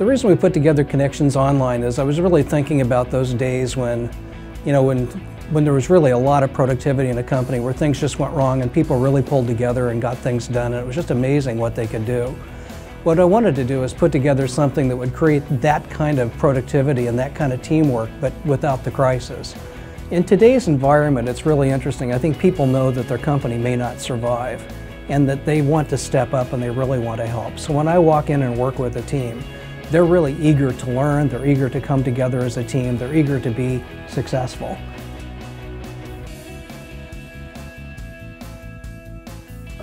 The reason we put together Connections Online is I was really thinking about those days when, when there was really a lot of productivity in a company where things just went wrong and people really pulled together and got things done, and it was just amazing what they could do. What I wanted to do is put together something that would create that kind of productivity and that kind of teamwork, but without the crisis. In today's environment, it's really interesting. I think people know that their company may not survive and that they want to step up and they really want to help. So when I walk in and work with a team, they're really eager to learn, they're eager to come together as a team, they're eager to be successful.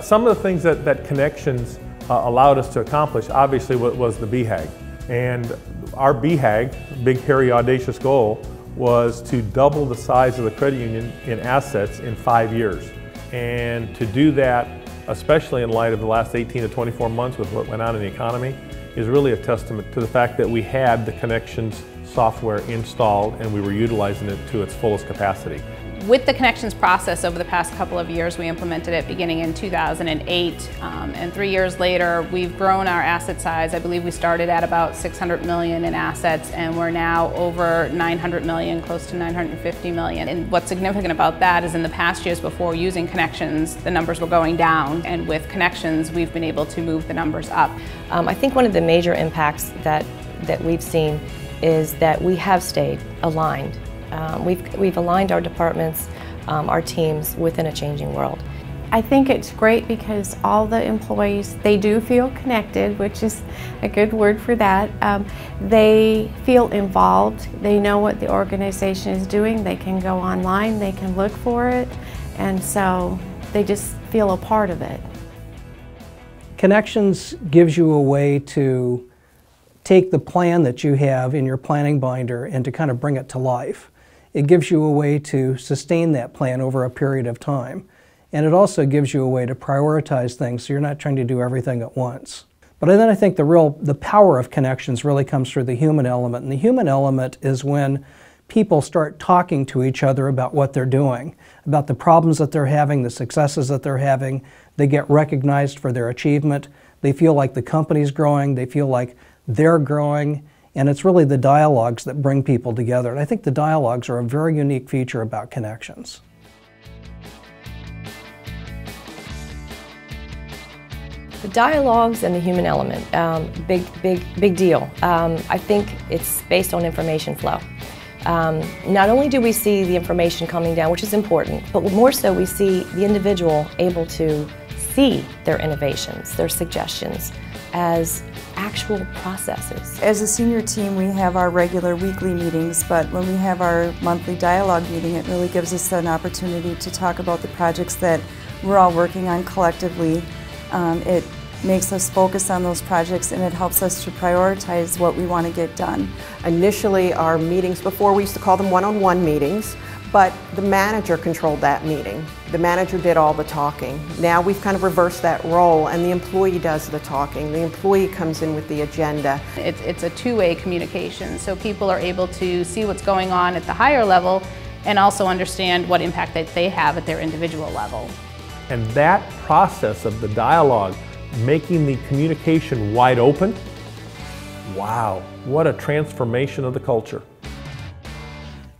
Some of the things that Connections allowed us to accomplish, obviously, was the BHAG. And our BHAG, Big Hairy Audacious Goal, was to double the size of the credit union in assets in 5 years. And to do that, especially in light of the last 18 to 24 months with what went on in the economy, is really a testament to the fact that we had the Connections software installed and we were utilizing it to its fullest capacity. With the Connections process over the past couple of years, we implemented it beginning in 2008, and 3 years later we've grown our asset size. I believe we started at about 600 million in assets and we're now over 900 million, close to 950 million. And what's significant about that is in the past years before using Connections, the numbers were going down, and with Connections we've been able to move the numbers up. I think one of the major impacts that we've seen is that we have stayed aligned. We've aligned our departments, our teams within a changing world. I think it's great because all the employees, they do feel connected, which is a good word for that. They feel involved. They know what the organization is doing. They can go online, they can look for it, and so they just feel a part of it. Connections gives you a way to take the plan that you have in your planning binder and to kind of bring it to life. It gives you a way to sustain that plan over a period of time. And it also gives you a way to prioritize things so you're not trying to do everything at once. But then I think the power of Connections really comes through the human element. And the human element is when people start talking to each other about what they're doing, about the problems that they're having, the successes that they're having. They get recognized for their achievement. They feel like the company's growing. They feel like they're growing. And it's really the dialogues that bring people together. And I think the dialogues are a very unique feature about Connections. The dialogues and the human element, big deal. I think it's based on information flow. Not only do we see the information coming down, which is important, but more so we see the individual able to see their innovations, their suggestions as actual processes. As a senior team, we have our regular weekly meetings, but when we have our monthly dialogue meeting, it really gives us an opportunity to talk about the projects that we're all working on collectively. It makes us focus on those projects and it helps us to prioritize what we want to get done. Initially, our meetings, before we used to call them one-on-one meetings, but the manager controlled that meeting. The manager did all the talking. Now we've kind of reversed that role and the employee does the talking. The employee comes in with the agenda. It's a two-way communication, so people are able to see what's going on at the higher level and also understand what impact that they have at their individual level. And that process of the dialogue, making the communication wide open, wow, what a transformation of the culture.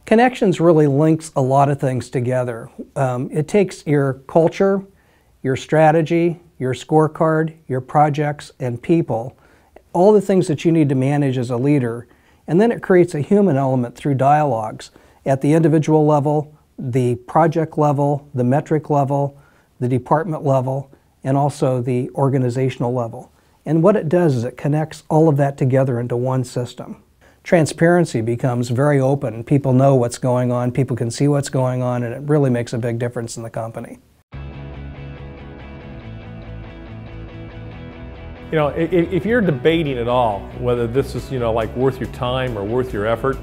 Connections really links a lot of things together. It takes your culture, your strategy, your scorecard, your projects, and people, all the things that you need to manage as a leader, and then it creates a human element through dialogues at the individual level, the project level, the metric level, the department level, and also the organizational level. And what it does is it connects all of that together into one system. Transparency becomes very open. People know what's going on, people can see what's going on, and it really makes a big difference in the company. You know, if you're debating at all whether this is, like worth your time or worth your effort,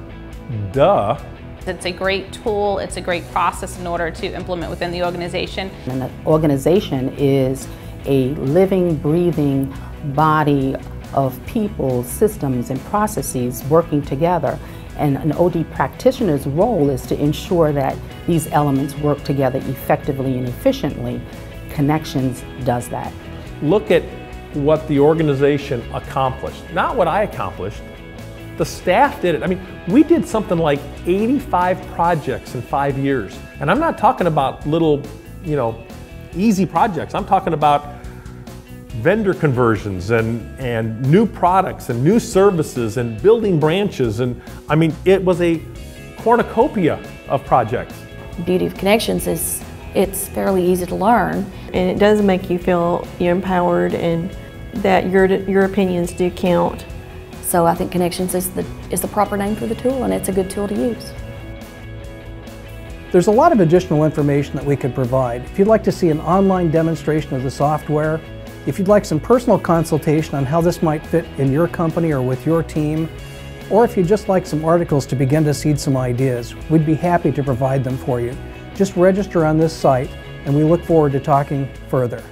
duh. It's a great tool, it's a great process in order to implement within the organization. And the organization is a living, breathing body of people, systems, and processes working together. And an OD practitioner's role is to ensure that these elements work together effectively and efficiently. Connections does that. Look at what the organization accomplished, not what I accomplished. The staff did it. I mean, we did something like 85 projects in 5 years. And I'm not talking about little, easy projects. I'm talking about vendor conversions and new products and new services and building branches. And I mean, it was a cornucopia of projects. The beauty of Connections is it's fairly easy to learn. And it does make you feel empowered and that your opinions do count. So I think Connections is the proper name for the tool, and it's a good tool to use. There's a lot of additional information that we could provide. If you'd like to see an online demonstration of the software, if you'd like some personal consultation on how this might fit in your company or with your team, or if you'd just like some articles to begin to seed some ideas, we'd be happy to provide them for you. Just register on this site, and we look forward to talking further.